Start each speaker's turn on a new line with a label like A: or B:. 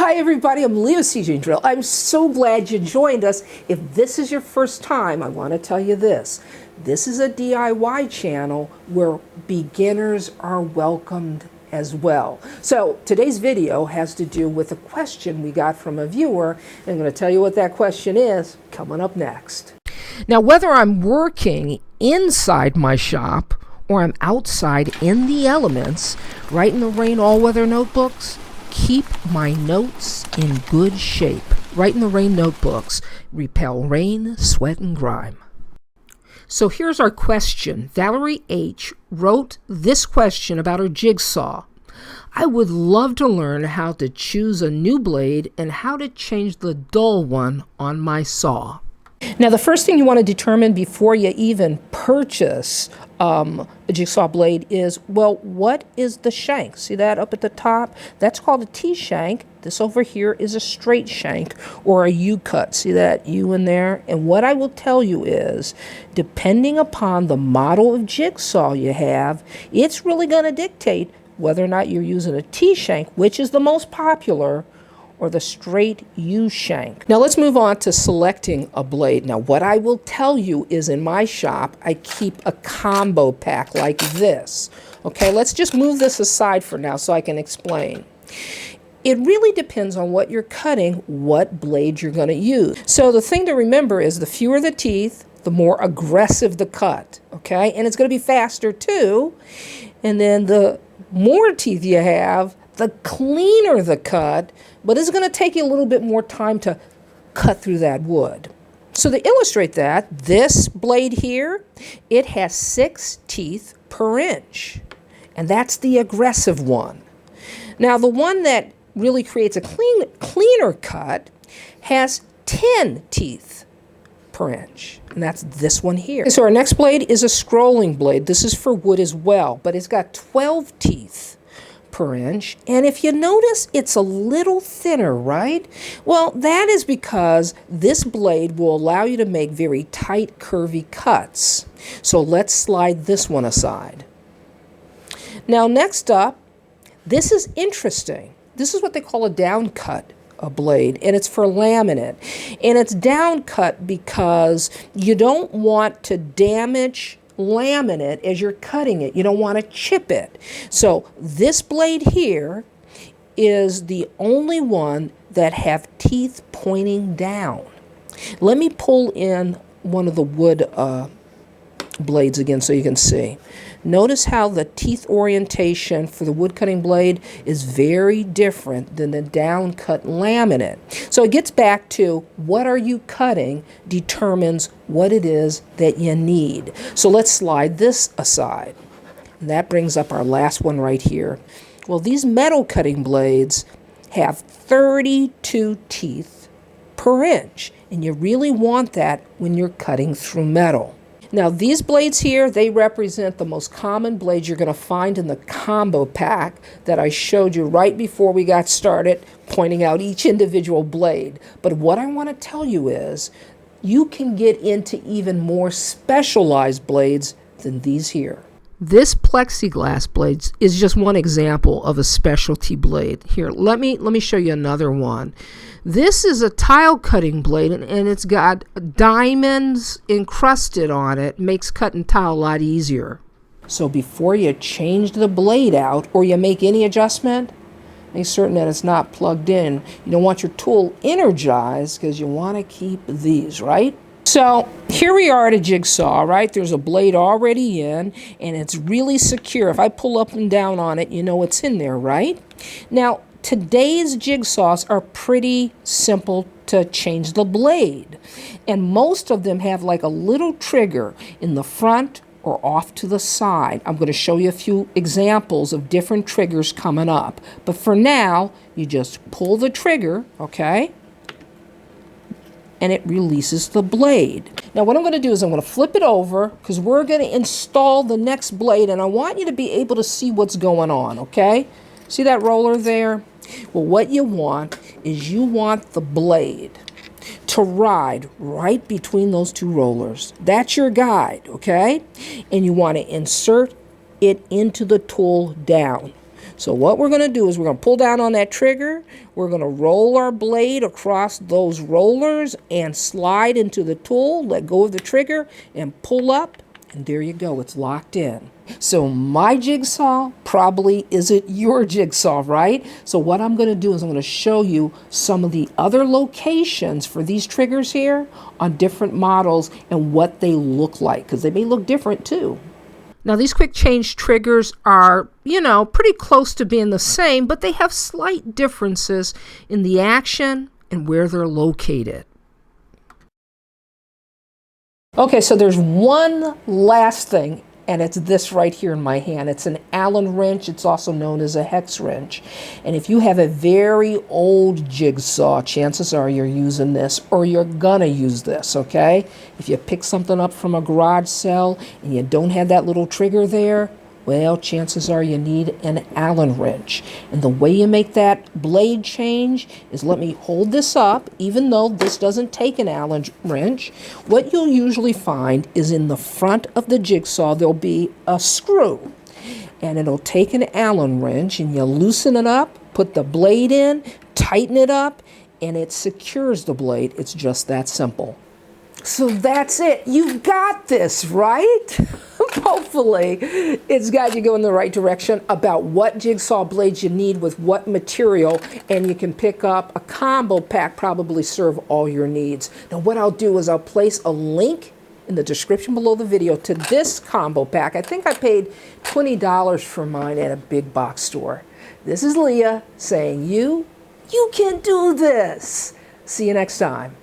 A: Hi everybody, I'm Leah Seejanedrill. I'm so glad you joined us. If this is your first time, I want to tell you this. This is a DIY channel where beginners are welcomed as well. So today's video has to do with a question we got from a viewer. And I'm going to tell you what that question is coming up next. Now, whether I'm working inside my shop or I'm outside in the elements, writing the rain all-weather notebooks, keep my notes in good shape. Write in the rain notebooks. Repel rain, sweat, and grime. So here's our question. Valerie H. wrote this question about her jigsaw. I would love to learn how to choose a new blade and how to change the dull one on my saw. Now, the first thing you want to determine before you even purchase a jigsaw blade is, well, what is the shank? See that up at the top? That's called a T-shank. This over here is a straight shank or a U-cut. See that U in there? And what I will tell you is, depending upon the model of jigsaw you have, it's really going to dictate whether or not you're using a T-shank, which is the most popular, or the straight U-shank. Now let's move on to selecting a blade. Now what I will tell you is in my shop, I keep a combo pack like this. Okay, let's just move this aside for now so I can explain. It really depends on what you're cutting, what blade you're gonna use. So the thing to remember is the fewer the teeth, the more aggressive the cut, okay? And it's gonna be faster too. And then the more teeth you have, the cleaner the cut, but it's going to take you a little bit more time to cut through that wood. So to illustrate that, this blade here, it has 6 teeth per inch, and that's the aggressive one. Now the one that really creates a cleaner cut has 10 teeth per inch, and that's this one here. So our next blade is a scrolling blade. This is for wood as well, but it's got 12 teeth per inch, and if you notice, it's a little thinner, right? Well, that is because this blade will allow you to make very tight, curvy cuts. So let's slide this one aside. Now, next up, this is interesting. This is what they call a down cut blade, and it's for laminate. And it's down cut because you don't want to damage laminate as you're cutting it. You don't want to chip it. So this blade here is the only one that have teeth pointing down. Let me pull in one of the wood blades again so you can see. Notice how the teeth orientation for the wood cutting blade is very different than the down cut laminate. So it gets back to what are you cutting determines what it is that you need. So let's slide this aside. And that brings up our last one right here. Well, these metal cutting blades have 32 teeth per inch, and you really want that when you're cutting through metal. Now these blades here, they represent the most common blades you're going to find in the combo pack that I showed you right before we got started pointing out each individual blade. But what I want to tell you is you can get into even more specialized blades than these here. This plexiglass blade is just one example of a specialty blade. Here, let me show you another one. This is a tile cutting blade, and it's got diamonds encrusted on it. Makes cutting tile a lot easier. So before you change the blade out or you make any adjustment, make certain that it's not plugged in. You don't want your tool energized because you want to keep these, right? So here we are at a jigsaw, right? There's a blade already in, and it's really secure. If I pull up and down on it, you know it's in there, right? Now, today's jigsaws are pretty simple to change the blade, and most of them have like a little trigger in the front or off to the side. I'm going to show you a few examples of different triggers coming up, but for now, you just pull the trigger, okay? And it releases the blade. Now what I'm going to do is I'm going to flip it over because we're going to install the next blade, and I want you to be able to see what's going on, okay? See that roller there? Well, what you want is you want the blade to ride right between those two rollers. That's your guide, okay? And you want to insert it into the tool down. So what we're going to do is we're going to pull down on that trigger. We're going to roll our blade across those rollers and slide into the tool, let go of the trigger, and pull up. And there you go, it's locked in. So my jigsaw probably isn't your jigsaw, right? So what I'm going to do is I'm going to show you some of the other locations for these triggers here on different models and what they look like, because they may look different too. Now these quick change triggers are, pretty close to being the same, but they have slight differences in the action and where they're located. Okay, so there's one last thing, and it's this right here in my hand. It's an Allen wrench. It's also known as a hex wrench. And if you have a very old jigsaw, chances are you're using this, or you're gonna use this, okay? If you pick something up from a garage sale and you don't have that little trigger there, well, chances are you need an Allen wrench. And the way you make that blade change is, let me hold this up, even though this doesn't take an Allen wrench. What you'll usually find is in the front of the jigsaw, there'll be a screw. And it'll take an Allen wrench, and you loosen it up, put the blade in, tighten it up, and it secures the blade. It's just that simple. So that's it. You've got this, right? Hopefully, it's got you going in the right direction about what jigsaw blades you need with what material, and you can pick up a combo pack, probably serve all your needs. Now, what I'll do is I'll place a link in the description below the video to this combo pack. I think I paid $20 for mine at a big box store. This is Leah saying you can do this. See you next time.